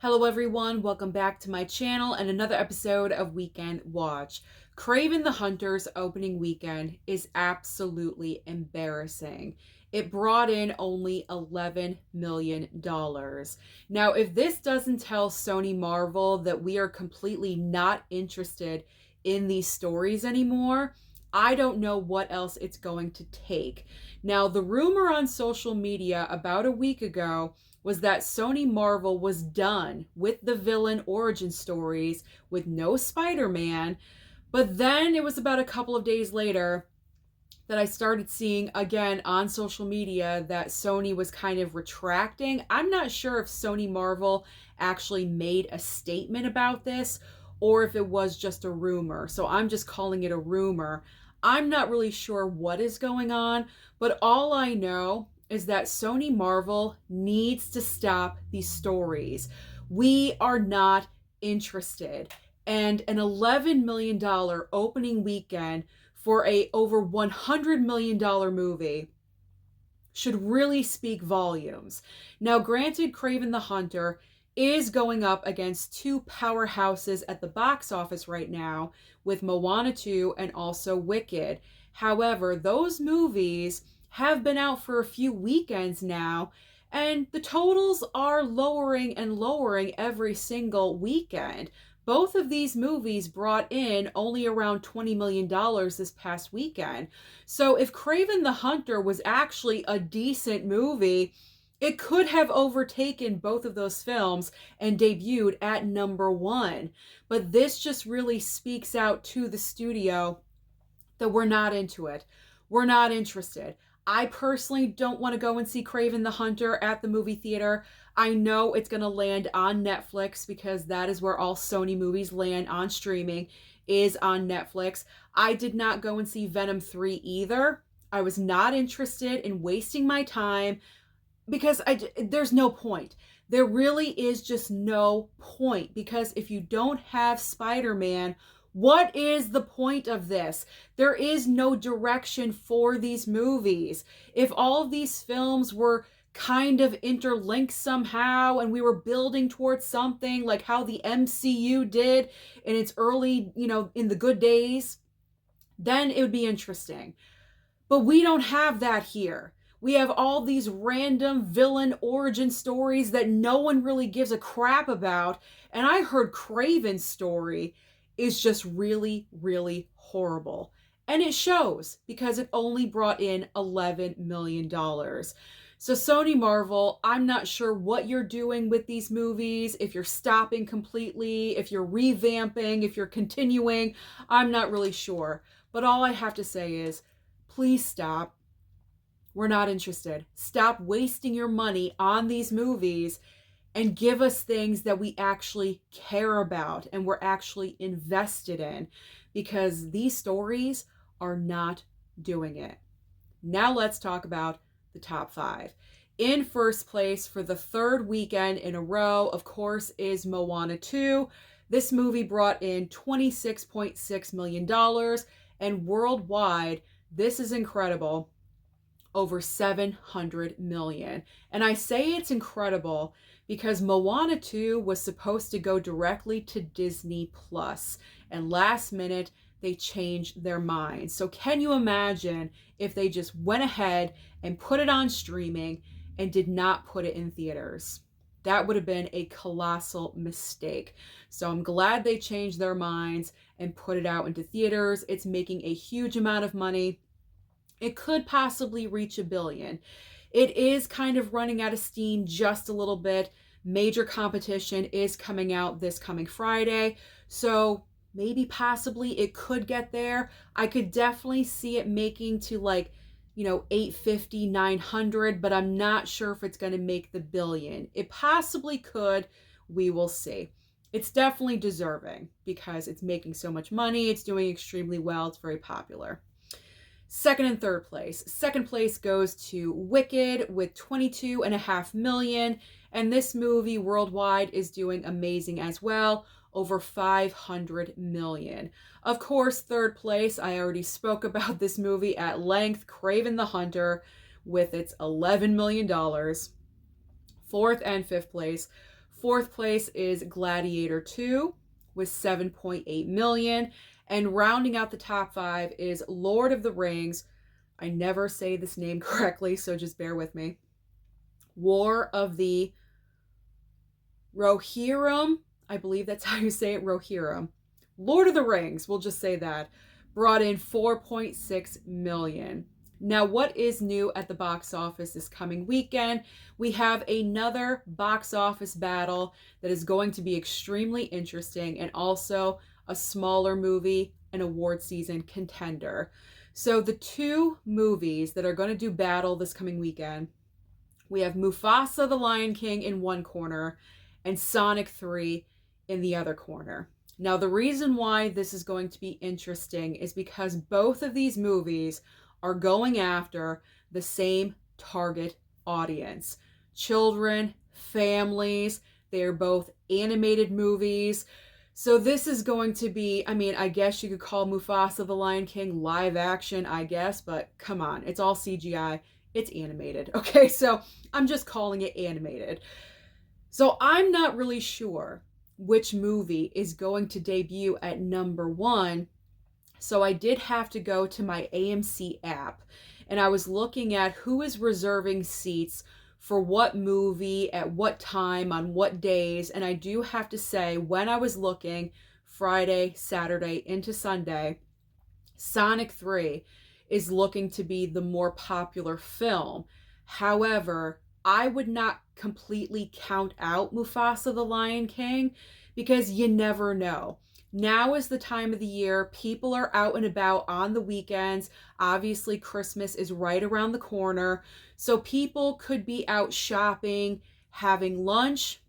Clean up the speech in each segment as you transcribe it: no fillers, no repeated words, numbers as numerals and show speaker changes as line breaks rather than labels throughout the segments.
Hello everyone, welcome back to my channel and another episode of Weekend Watch. Kraven the Hunter's opening weekend is absolutely embarrassing. It brought in only $11 million. Now, if this doesn't tell Sony Marvel that we are completely not interested in these stories anymore, I don't know what else it's going to take. Now, the rumor on social media about a week ago was that Sony Marvel was done with the villain origin stories with no Spider-Man. But then it was about a couple of days later that I started seeing again on social media that Sony was kind of retracting. I'm not sure if Sony Marvel actually made a statement about this or if it was just a rumor. So I'm just calling it a rumor. I'm not really sure what is going on, but all I know is that Sony Marvel needs to stop these stories. We are not interested. And an $11 million opening weekend for a over $100 million movie should really speak volumes. Now, granted, Kraven the Hunter is going up against two powerhouses at the box office right now with Moana 2 and also Wicked. However, those movies have been out for a few weekends now, and the totals are lowering and lowering every single weekend. Both of these movies brought in only around $20 million this past weekend. So if Kraven the Hunter was actually a decent movie, it could have overtaken both of those films and debuted at number one. But this just really speaks out to the studio that we're not into it. We're not interested. I personally don't want to go and see Kraven the Hunter at the movie theater. I know it's going to land on Netflix because that is where all Sony movies land on streaming, is on Netflix. I did not go and see Venom 3 either. I was not interested in wasting my time because there's no point. There really is just no point, because if you don't have Spider-Man, what is the point of this? There is no direction for these movies. If all of these films were kind of interlinked somehow and we were building towards something like how the MCU did in its early, in the good days, then it would be interesting. But we don't have that here. We have all these random villain origin stories that no one really gives a crap about. And I heard Kraven's story is just really, really horrible. And it shows because it only brought in $11 million. So Sony Marvel, I'm not sure what you're doing with these movies, if you're stopping completely, if you're revamping, if you're continuing, I'm not really sure. But all I have to say is, please stop. We're not interested. Stop wasting your money on these movies and give us things that we actually care about and we're actually invested in, because these stories are not doing it. Now let's talk about the top five. In first place for the third weekend in a row, of course, is Moana 2. This movie brought in $26.6 million, and worldwide, this is incredible, over 700 million. And I say it's incredible because Moana 2 was supposed to go directly to Disney Plus, and last minute they changed their minds. So can you imagine if they just went ahead and put it on streaming and did not put it in theaters? That would have been a colossal mistake. So I'm glad they changed their minds and put it out into theaters. It's making a huge amount of money. It could possibly reach $1 billion. It is kind of running out of steam just a little bit. Major competition is coming out this coming Friday. So maybe possibly it could get there. I could definitely see it making to 850, 900, but I'm not sure if it's going to make the $1 billion. It possibly could. We will see. It's definitely deserving because it's making so much money. It's doing extremely well. It's very popular. Second and third place. Second place goes to Wicked with $22.5 million. And this movie worldwide is doing amazing as well, over $500 million. Of course, third place, I already spoke about this movie at length, Kraven the Hunter, with its $11 million. Fourth and fifth place. Fourth place is Gladiator 2 with 7.8 million. And rounding out the top 5 is Lord of the Rings. I never say this name correctly, so just bear with me. War of the Rohirrim. I believe that's how you say it, Rohirrim. Lord of the Rings, we'll just say that, brought in 4.6 million. Now, what is new at the box office this coming weekend? We have another box office battle that is going to be extremely interesting, and also a smaller movie, an award season contender. So the two movies that are going to do battle this coming weekend, we have Mufasa the Lion King in one corner and Sonic 3 in the other corner. Now, the reason why this is going to be interesting is because both of these movies are going after the same target audience. Children, families, they are both animated movies. So this is going to be, I mean, I guess you could call Mufasa the Lion King live action, I guess, but come on, it's all CGI. It's animated, okay? So I'm just calling it animated. So I'm not really sure which movie is going to debut at number 1. So I did have to go to my AMC app, and I was looking at who is reserving seats for what movie, at what time, on what days. And I do have to say, when I was looking Friday, Saturday into Sunday, Sonic 3 is looking to be the more popular film. However, I would not completely count out Mufasa the Lion King, because you never know. Now is the time of the year. People are out and about on the weekends. Obviously, Christmas is right around the corner. So people could be out shopping, having lunch.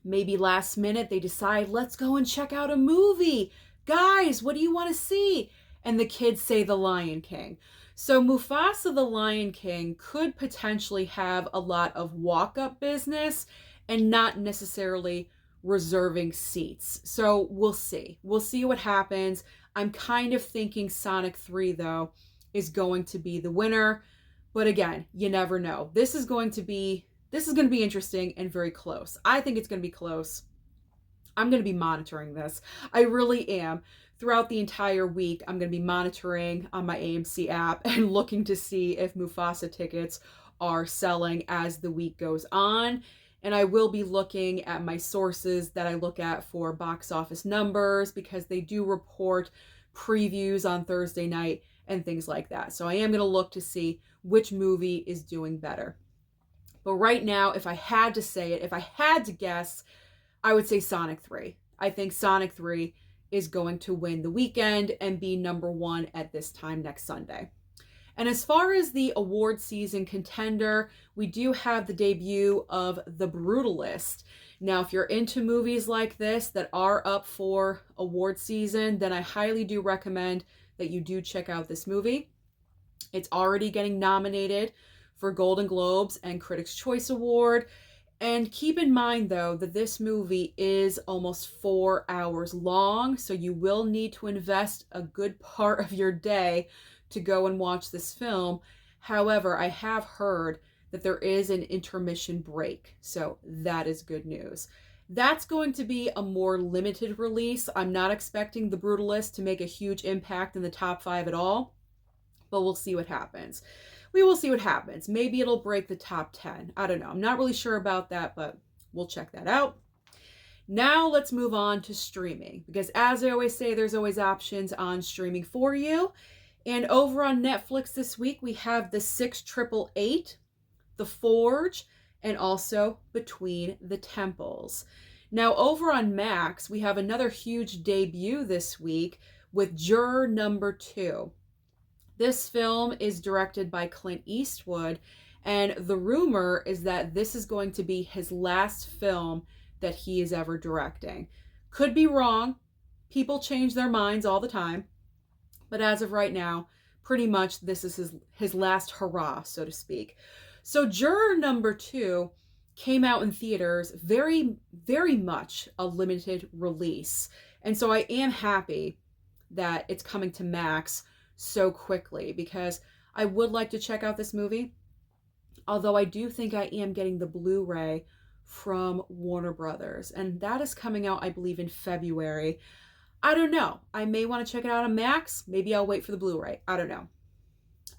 Maybe last minute they decide, let's go and check out a movie. Guys, what do you want to see? And the kids say The Lion King. So Mufasa the Lion King could potentially have a lot of walk-up business and not necessarily reserving seats. So we'll see. We'll see what happens. I'm kind of thinking Sonic 3, though, is going to be the winner. But again, you never know. This is going to be interesting and very close. I think it's going to be close. I'm going to be monitoring this. I really am. Throughout the entire week, I'm going to be monitoring on my AMC app and looking to see if Mufasa tickets are selling as the week goes on. And I will be looking at my sources that I look at for box office numbers, because they do report previews on Thursday night and things like that. So I am going to look to see which movie is doing better. But right now, if I had to say it, if I had to guess, I would say Sonic 3. I think Sonic 3 is going to win the weekend and be number 1 at this time next Sunday. And as far as the award season contender, we do have the debut of The Brutalist. Now, if you're into movies like this that are up for award season, then I highly do recommend that you do check out this movie. It's already getting nominated for Golden Globes and Critics' Choice Award. And keep in mind, though, that this movie is almost 4 hours long, so you will need to invest a good part of your day to go and watch this film. However, I have heard that there is an intermission break, so that is good news. That's going to be a more limited release. I'm not expecting The Brutalist to make a huge impact in the top 5 at all, but we'll see what happens. We will see what happens. Maybe it'll break the top 10. I don't know. I'm not really sure about that, but we'll check that out. Now let's move on to streaming, because as I always say, there's always options on streaming for you. And over on Netflix this week, we have The 6888, The Forge, and also Between the Temples. Now over on Max, we have another huge debut this week with Juror Number 2. This film is directed by Clint Eastwood, and the rumor is that this is going to be his last film that he is ever directing. Could be wrong. People change their minds all the time. But as of right now, pretty much this is his last hurrah, so to speak. So Juror Number 2 came out in theaters, very, very much a limited release. And so I am happy that it's coming to Max so quickly, because I would like to check out this movie. Although I do think I am getting the Blu-ray from Warner Brothers. And that is coming out, I believe, in February. I don't know. I may want to check it out on Max. Maybe I'll wait for the Blu-ray. I don't know.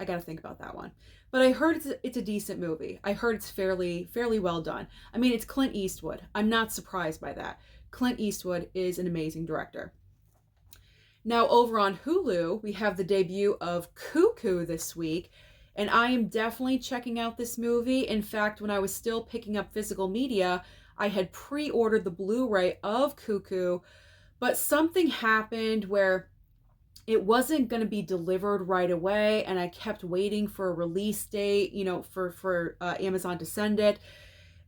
I got to think about that one. But I heard it's a decent movie. I heard it's fairly well done. I mean, it's Clint Eastwood. I'm not surprised by that. Clint Eastwood is an amazing director. Now, over on Hulu, we have the debut of Cuckoo this week, and I am definitely checking out this movie. In fact, when I was still picking up physical media, I had pre-ordered the Blu-ray of Cuckoo, but something happened where it wasn't going to be delivered right away, and I kept waiting for a release date, for Amazon to send it,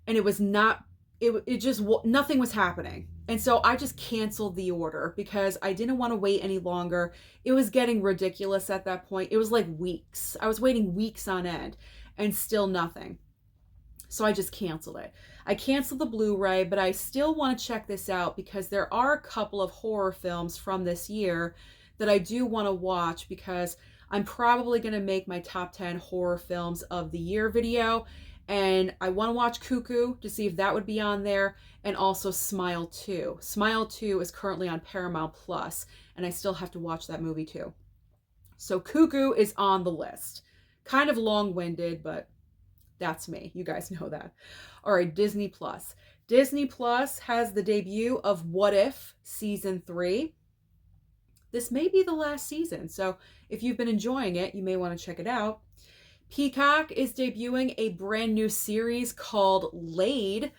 and it was not. It just nothing was happening, and so I just canceled the order because I didn't want to wait any longer. It was getting ridiculous at that point. It was like weeks. I was waiting weeks on end, and still nothing. So I just canceled it. I canceled the Blu-ray, but I still want to check this out because there are a couple of horror films from this year that I do want to watch, because I'm probably going to make my top 10 horror films of the year video. And I want to watch Cuckoo to see if that would be on there. And also Smile 2. Smile 2 is currently on Paramount Plus, and I still have to watch that movie too. So Cuckoo is on the list. Kind of long-winded, but that's me. You guys know that. All right, Disney Plus. Disney Plus has the debut of What If Season 3. This may be the last season, so if you've been enjoying it, you may want to check it out. Peacock is debuting a brand new series called Laid.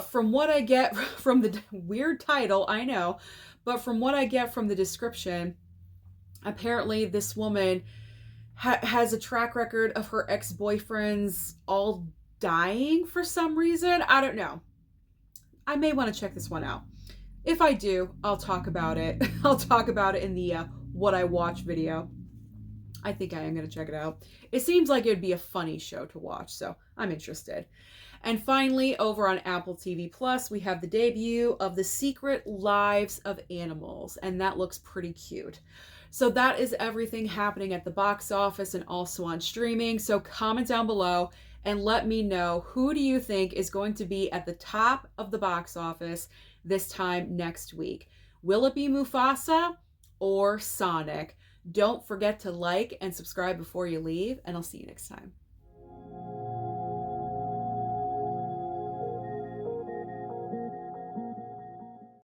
From what I get from the weird title, I know, but from what I get from the description, apparently this woman has a track record of her ex-boyfriends all dying for some reason. I don't know. I may want to check this one out. If I do, I'll talk about it. I'll talk about it in the What I Watch video. I think I am going to check it out. It seems like it would be a funny show to watch, so I'm interested. And finally, over on Apple TV Plus, we have the debut of The Secret Lives of Animals, and that looks pretty cute. So that is everything happening at the box office and also on streaming. So comment down below and let me know, who do you think is going to be at the top of the box office this time next week? Will it be Mufasa or Sonic? Don't forget to like and subscribe before you leave, and I'll see you next time.